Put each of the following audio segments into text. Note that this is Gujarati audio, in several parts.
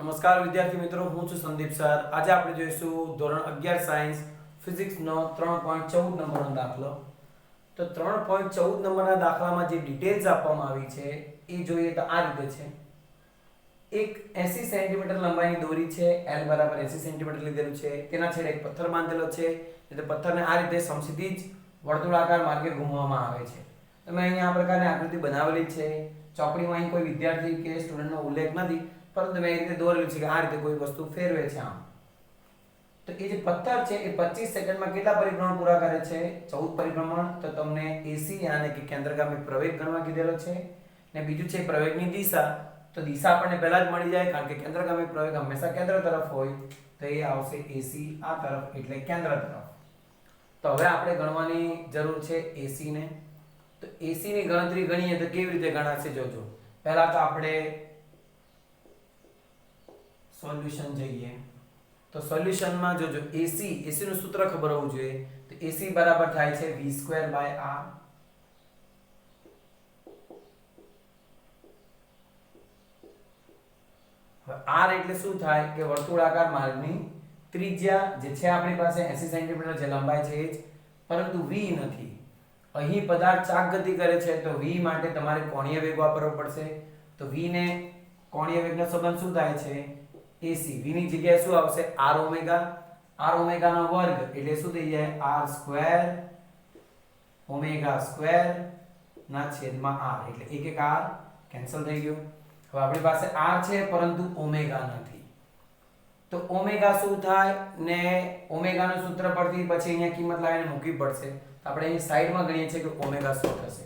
નમસ્કાર વિદ્યાર્થી મિત્રો, હું છું સંદીપ સર. આજે આપણે જોઈશું ધોરણ 11 સાયન્સ ફિઝિક્સનો 3.14 નંબરનો દાખલો. તો 3.14 નંબરના દાખલામાં જે ડિટેલ્સ આપવામાં આવી છે એ જોઈએ તો આ રીતે છે. એક 80 સેન્ટીમીટર લંબાઈની દોરી છે, L બરાબર 80 સેન્ટીમીટર લીધેલું છે. તેના છેડે એક પથ્થર બાંધેલો છે, એટલે પથ્થરને આ રીતે સમક્ષિતિજ વર્તુળાકાર માર્ગે ઘૂમવામાં આવે છે. તમે અહીંયા આ પ્રકારની આકૃતિ બનાવેલી છે. ચોપડીમાં અહીં કોઈ વિદ્યાર્થી કે સ્ટુડન્ટનો ઉલ્લેખ નથી, પરંતુ મેં એ રીતે દોરેલું છે કે આ રીતે કોઈ વસ્તુ ફેરવે છે આમ. તો એ જે પથ્થર છે એ 25 સેકન્ડમાં કેટલા પરિભ્રમણ પૂરા કરે છે? 14 પરિભ્રમણ. તો તમને AC યાને કે કેન્દ્રગામી પ્રવેગ ગણવા કીધેલો છે. ને બીજું છે પ્રવેગની દિશા. તો દિશા આપણને પહેલા જ મળી જાય, કારણ કે કેન્દ્રગામી પ્રવેગ હંમેશા કેન્દ્ર તરફ હોય. તો એ આવશે AC આ તરફ, એટલે કેન્દ્ર તરફ. તો હવે આપણે ગણવાની જરૂર છે AC ને. તો AC ની ગણતરી ગણીએ તો કેવી રીતે ગણાશે જોજો. પહેલા તો આપણે સોલ્યુશન જોઈએ. તો સોલ્યુશનમાં જોજો AC નું સૂત્ર ખબર હોવું જોઈએ. તો AC બરાબર થાય છે v²/r. હવે r એટલે શું થાય કે વર્તુળાકાર માર્ગની ત્રિજ્યા જે છે આપણી પાસે 80 સેન્ટીમીટર જે લંબાઈ છે એ જ, પરંતુ v નથી. અહીં પદાર્થ ચાક ગતિ કરે છે, તો v માટે તમારે કોણીય વેગ વાપરવો પડશે. તો v ને કોણીય વેગનો સંબંધ શું થાય છે? AC. v ની જગ્યાએ શું આવશે? r omega. r ઓમેગા નો વર્ગ એટલે શું થઈ જાય? r સ્ક્વેર ઓમેગા સ્ક્વેર ના છેદમાં r, એટલે એક એક r કેન્સલ થઈ ગયું. હવે આપણી પાસે r છે પરંતુ ઓમેગા નથી. તો ઓમેગા શું થાય ને ઓમેગા નું સૂત્ર પરથી પછી અહીંયા કિંમત લાવીને મૂકવી પડશે. તો આપણે અહીં સાઈડમાં ગણીએ છીએ કે ઓમેગા શું થશે.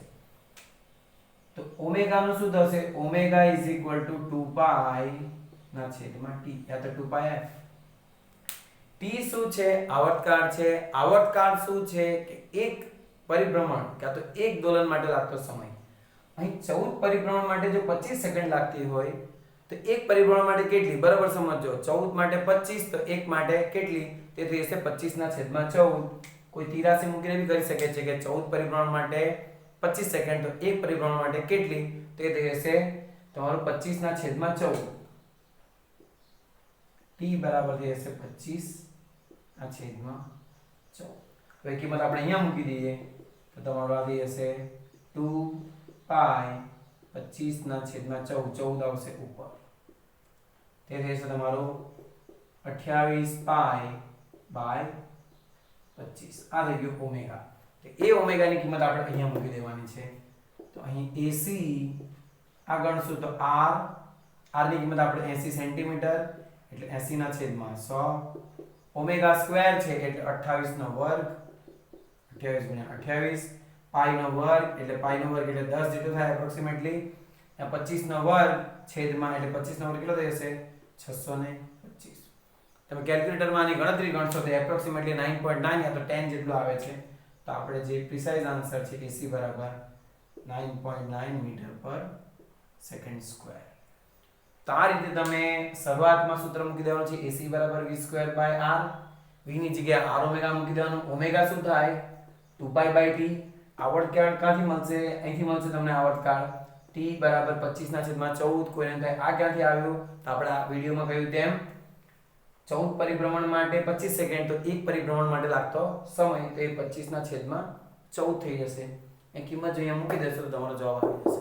તો ઓમેગા નું શું થશે? ઓમેગા = 2π ના છેદમાં t, યા તો 2πf. t શું છે? આવર્તકાળ છે. આવર્તકાળ શું છે કે એક પરિભ્રમણ કે તો એક દોલન માટે લાગતો સમય. અહીં 14 પરિભ્રમણ માટે જો 25 સેકન્ડ લાગતી હોય તો એક પરિભ્રમણ માટે કેટલી? બરાબર સમજો. 14 માટે 25 તો એક માટે કેટલી? તે થઈ જશે 25/14. કોઈ તિરાસી મૂકીને બી કરી શકે છે કે 14 પરિભ્રમણ માટે 25 સેકન્ડ તો એક પરિભ્રમણ માટે કેટલી? તે થઈ જશે તમારું 25/14. t બરાબર થઈ જશે 25/14. હવે કિંમત આપણે અહીંયા મૂકી દઈએ તો તમારું આ થઈ જશે 2π 25/14. 14 આવશે ઉપર. તે થઈ જશે તમારું 28π/25. આ થઈ ગયું ઓમેગા. તો એ ઓમેગા ની કિંમત આપણે અહીંયા મૂકી દેવાની છે. તો અહીં AC આ ગણશું તો r ની કિંમત આપણે 80 સેન્ટીમીટર એટલે 80/100. ઓમેગા સ્ક્વેર છે એટલે 28 નો વર્ગ, 28 × 28. પાઈ નો વર્ગ એટલે 10 જેટલું થાય એપ્રોક્સિમેટલી. 25 નો વર્ગ છેદમાં એટલે 25 નો વર્ગ કેટલો થઈ જશે? 625. તમે કેલ્ક્યુલેટરમાં આની ગણતરી ગણશો તો એપ્રોક્સિમેટલી 9.9 યા તો 10 જેટલું આવે છે. તો આપણે જે પ્રિસાઇઝ આન્સર છે AC બરાબર 9.9 મીટર/સેકન્ડ². તો આ રીતે તમે શરૂઆતમાં સૂત્ર મૂકી દેવાનું છે AC બરાબર v²/r. v ની જગ્યાએ r ઓમેગા મૂકી દેવાનું. ઓમેગા શું થાય? 2π/t. આવર્તકાળ ક્યાંથી મળશે? અહીંથી મળશે તમને આવર્તકાળ. t બરાબર 25/14. કોઈને થાય આ ક્યાંથી આવ્યું? તો આપણે આ વિડિયોમાં કહ્યું તેમ 14 પરિભ્રમણ માટે 25 સેકન્ડ તો એક પરિભ્રમણ માટે લાગતો સમય તો એ 25/14 થઈ જશે. એ કિંમત જો અહીંયા મૂકી દેશો તો તમારો જવાબ આવી જશે.